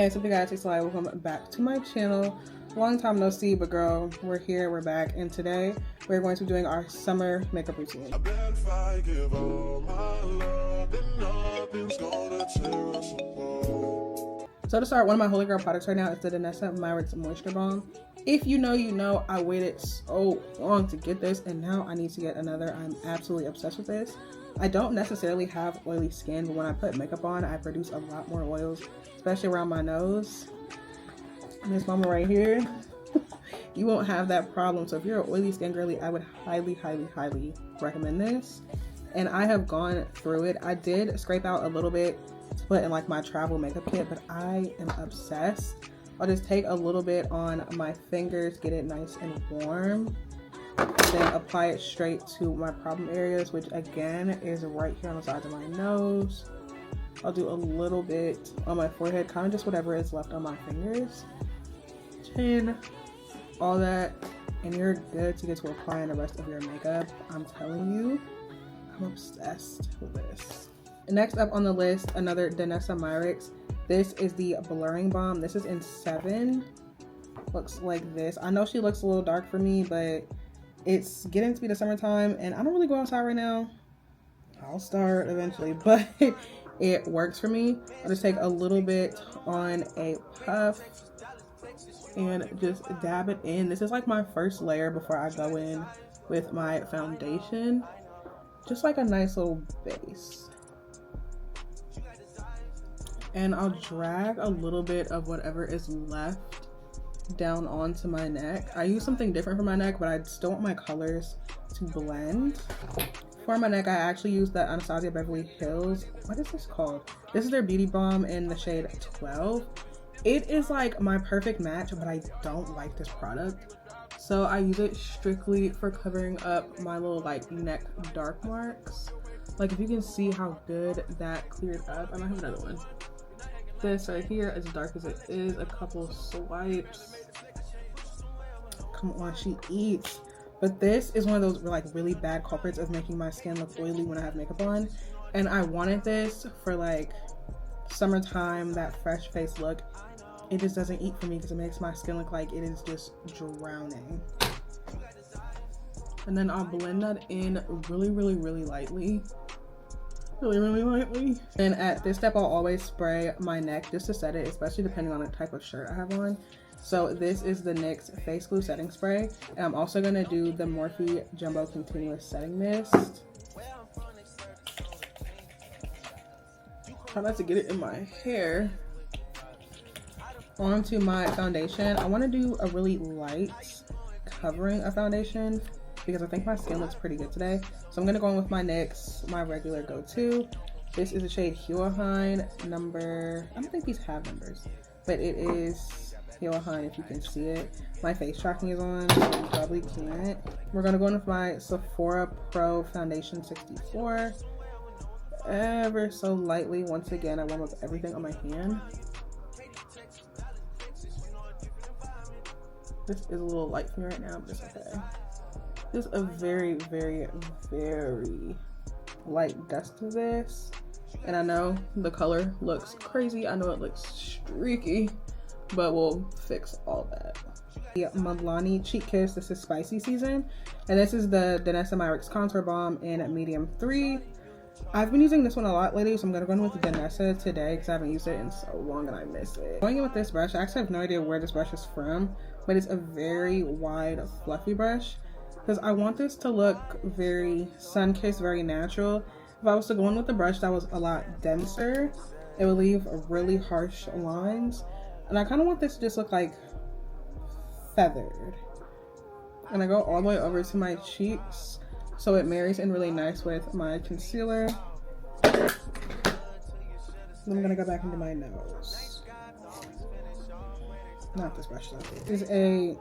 Hey, what's up you guys, it's Lai. Welcome back to my channel. Long time no see, but girl, we're here, we're back, and today we're going to be doing our summer makeup routine. So to start, one of my holy girl products right now is the Danessa Myrick's Moisture Balm. If you know, you know. I waited so long to get this, and now I need to get another. I'm absolutely obsessed with this. I don't necessarily have oily skin, but when I put makeup on, I produce a lot more oils, especially around my nose. And this mama right here, you won't have that problem. So if you're an oily skin girly, I would highly recommend this. And I have gone through it. I did scrape out a little bit to put in like my travel makeup kit, but I am obsessed. I'll just take a little bit on my fingers, get it nice and warm, then apply it straight to my problem areas, which again is right here on the sides of my nose. I'll do a little bit on my forehead, kind of just whatever is left on my fingers, chin, all that, and you're good to get to applying the rest of your makeup. I'm telling you, I'm obsessed with this. Next up on the list, another Danessa Myrick's. This is the Blurring Balm. This is in 7. Looks like this. I know she looks a little dark for me, but it's getting to be the summertime, and I don't really go outside right now. I'll start eventually, but it works for me. I'll just take a little bit on a puff and just dab it in. This is like my first layer before I go in with my foundation. Just like a nice little base. And I'll drag a little bit of whatever is left down onto my neck. I use something different for my neck, but I still want my colors to blend. For my neck, I actually use the Anastasia Beverly Hills. What is this called? This is their Beauty Balm in the shade 12. It is like my perfect match, but I don't like this product. So I use it strictly for covering up my little like neck dark marks. Like if you can see how good that cleared up. I might have another one. This right here, as dark as it is, a couple swipes. Come on, she eats. But this is one of those like really bad culprits of making my skin look oily when I have makeup on. And I wanted this for like summertime, that fresh face look. It just doesn't eat for me because it makes my skin look like it is just drowning. And then I'll blend that in really lightly. Really lightly. And at this step, I'll always spray my neck just to set it, especially depending on the type of shirt I have on. So this is the NYX Face Glue Setting Spray. And I'm also going to do the Morphe Jumbo Continuous Setting Mist. Try not to get it in my hair. Onto my foundation. I want to do a really light covering of foundation because I think my skin looks pretty good today. So I'm going to go in with my NYX, my regular go-to. This is the shade Huahine number, I don't think these have numbers, but it is Huahine if you can see it. My face tracking is on, so you probably can't. We're going to go in with my Sephora Pro Foundation 64. Ever so lightly. Once again, I warm up everything on my hand. This is a little light for me right now, but it's okay. Just a very light dust of this. And I know the color looks crazy. I know it looks streaky, but we'll fix all that. The Milani Cheek Kiss. This is spicy season. And this is the Danessa Myrick's Contour Balm in medium 3. I've been using this one a lot lately, so I'm going to go in with the Danessa today because I haven't used it in so long and I miss it. Going in with this brush, I actually have no idea where this brush is from, but it's a very wide, fluffy brush because I want this to look very sun-kissed, very natural. If I was to go in with the brush that was a lot denser, it would leave really harsh lines. And I kind of want this to just look like feathered. And I go all the way over to my cheeks, so it marries in really nice with my concealer. Then I'm gonna go back into my nose. Not this brush though. This is a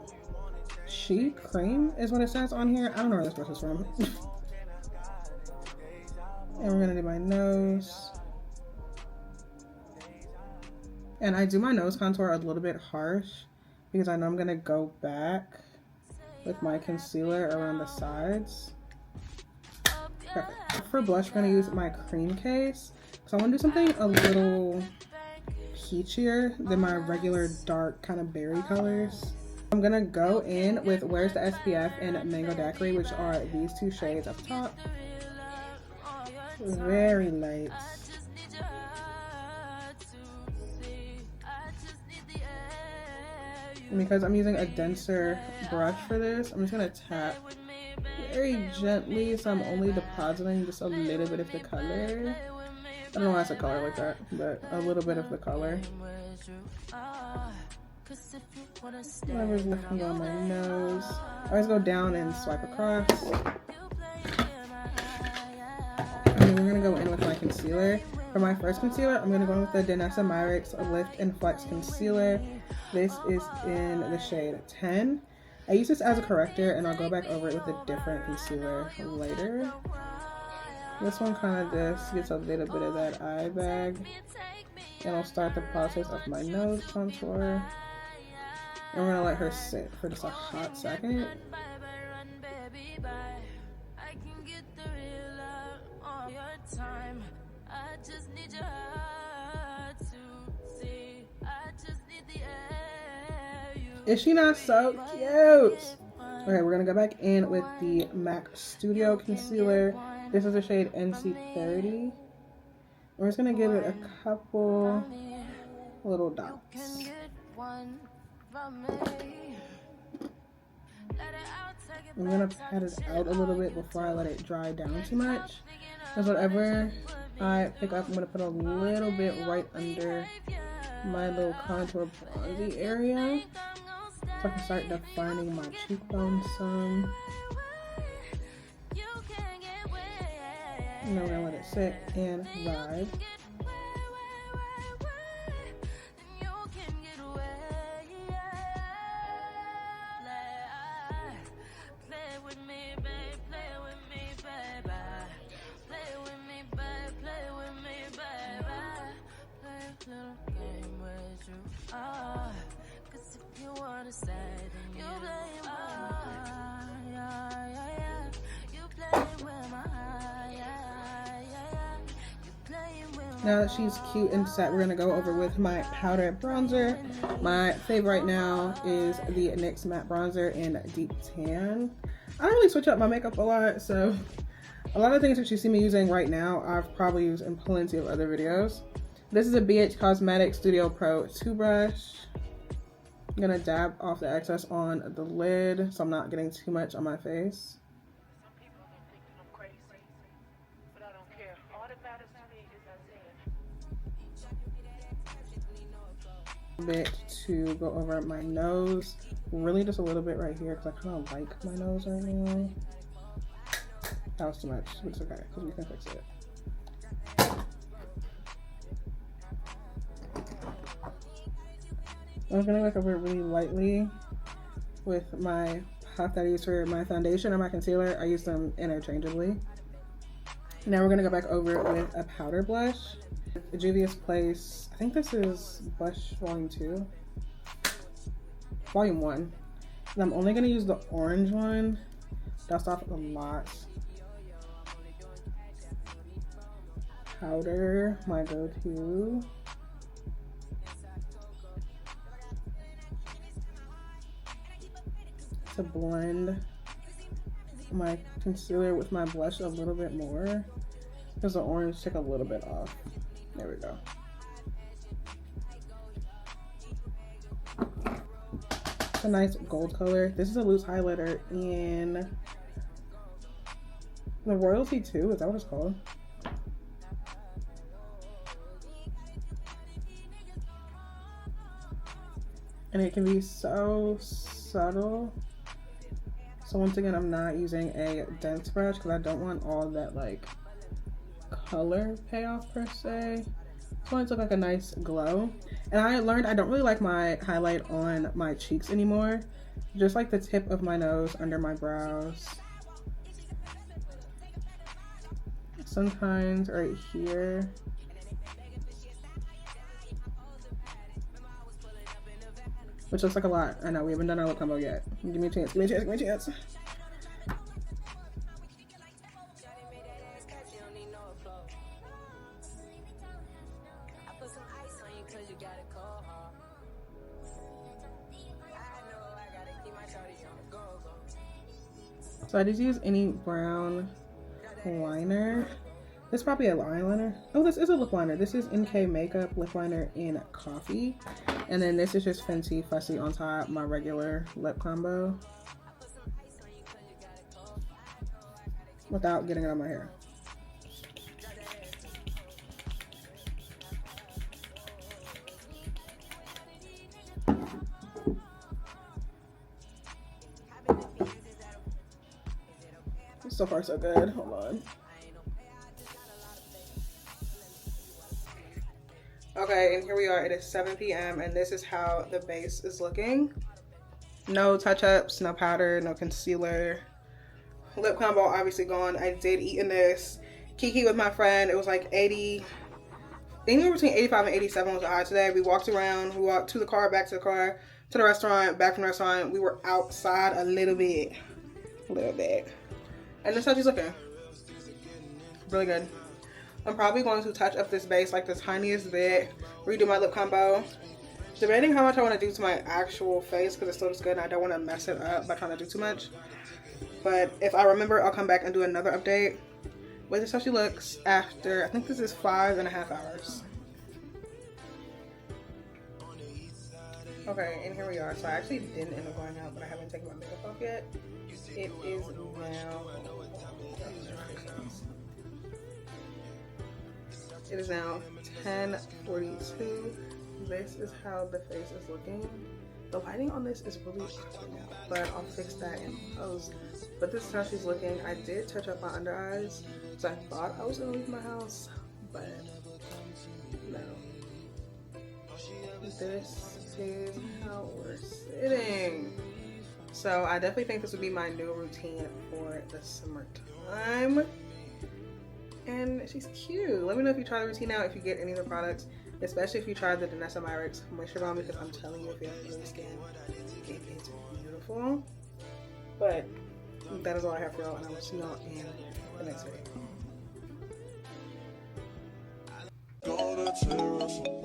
She Cream is what it says on here. I don't know where this brush is from. And we're gonna do my nose. And I do my nose contour a little bit harsh because I know I'm gonna go back with my concealer around the sides. Perfect. For blush, we're gonna use my cream case. So I want to do something a little peachier than my regular dark kind of berry colors. I'm gonna go in with Where's the SPF and Mango Daiquiri, which are these two shades up top. Very light. And because I'm using a denser brush for this, I'm just gonna tap very gently, so I'm only depositing just a little bit of the color. I don't know why it's a color like that, but a little bit of the color. Whatever's lifting on my nose. I always go down and swipe across. And then we're gonna go in with my concealer. For my first concealer, I'm gonna go in with the Danessa Myricks Lift and Flex Concealer. This is in the shade 10. I use this as a corrector, and I'll go back over it with a different concealer later. This one kind of just gets a little bit of that eye bag. And I'll start the process of my nose contour. And we're gonna let her sit for just a hot second. Is she not so cute? Okay, we're gonna go back in with the MAC Studio Concealer. This is the shade NC30. We're just gonna give it a couple little dots. I'm gonna pat it out a little bit before I let it dry down too much. Because whatever I pick up, I'm gonna put a little bit right under my little contour bronzy area, so I can start defining my cheekbones some. And then we're gonna let it sit and vibe. Now that she's cute and set, we're gonna go over with my powder bronzer. My favorite right now is the NYX matte bronzer in Deep Tan. I don't really switch up my makeup a lot, so a lot of things that you see me using right now, I've probably used in plenty of other videos. This is a BH Cosmetics Studio Pro 2 brush. I'm gonna dab off the excess on the lid so I'm not getting too much on my face. A bit to go over my nose, really just a little bit right here because I kind of like my nose right now. That was too much, but it's okay because we can fix it. I'm gonna go over it really lightly with my puff that I use for my foundation or my concealer. I use them interchangeably. Now we're gonna go back over with a powder blush. The Juvia's Place, I think this is Blush Volume 2. Volume 1. And I'm only gonna use the orange one. Dust off a lot. Powder, my go-to. To blend my concealer with my blush a little bit more because the orange took a little bit off. There we go. It's a nice gold color. This is a loose highlighter in the Royalty 2. Is that what it's called? And it can be so subtle. So once again, I'm not using a dense brush because I don't want all that like color payoff per se. I want it to look like a nice glow. And I learned I don't really like my highlight on my cheeks anymore. Just like the tip of my nose, under my brows. Sometimes right here. Which looks like a lot. I know, we haven't done our lip combo yet. Give me a chance, give me a chance, give me a chance. So I just use any brown liner. This is probably a eyeliner. Oh, this is a lip liner. This is NK Makeup lip liner in coffee. And then this is just Fenty Fussy on top, my regular lip combo. Without getting it on my hair. So far so good. Hold on. Okay, and here we are. It is 7 p.m. and this is how the base is looking. No touch-ups, no powder, no concealer. Lip combo obviously gone. I did eat in this. Kiki with my friend. It was like 80, anywhere between 85 and 87 was the high today. We walked around. We walked to the car, back to the car, to the restaurant, back from the restaurant. We were outside a little bit. And this is how she's looking. Really good. I'm probably going to touch up this base like the tiniest bit. Redo my lip combo. Debating how much I want to do to my actual face because it still looks good and I don't want to mess it up by trying to do too much. But if I remember, I'll come back and do another update. But this is how she looks after, I think this is 5.5 hours. Okay, and here we are. So I actually didn't end up going out, but I haven't taken my makeup off yet. It is now, it is now 10:42. This is how the face is looking. The lighting on this is really ugly now, but I'll fix that in post. But this is how she's looking. I did touch up my under eyes, so I thought I was gonna leave my house, but no. This is how we're sitting. So I definitely think this would be my new routine for the summertime. And she's cute. Let me know if you try the routine out, if you get any of the products, especially if you try the Danessa Myricks moisture balm, because I'm telling you, if you have oily skin, it is beautiful. But that is all I have for y'all, and I will see y'all in the next video.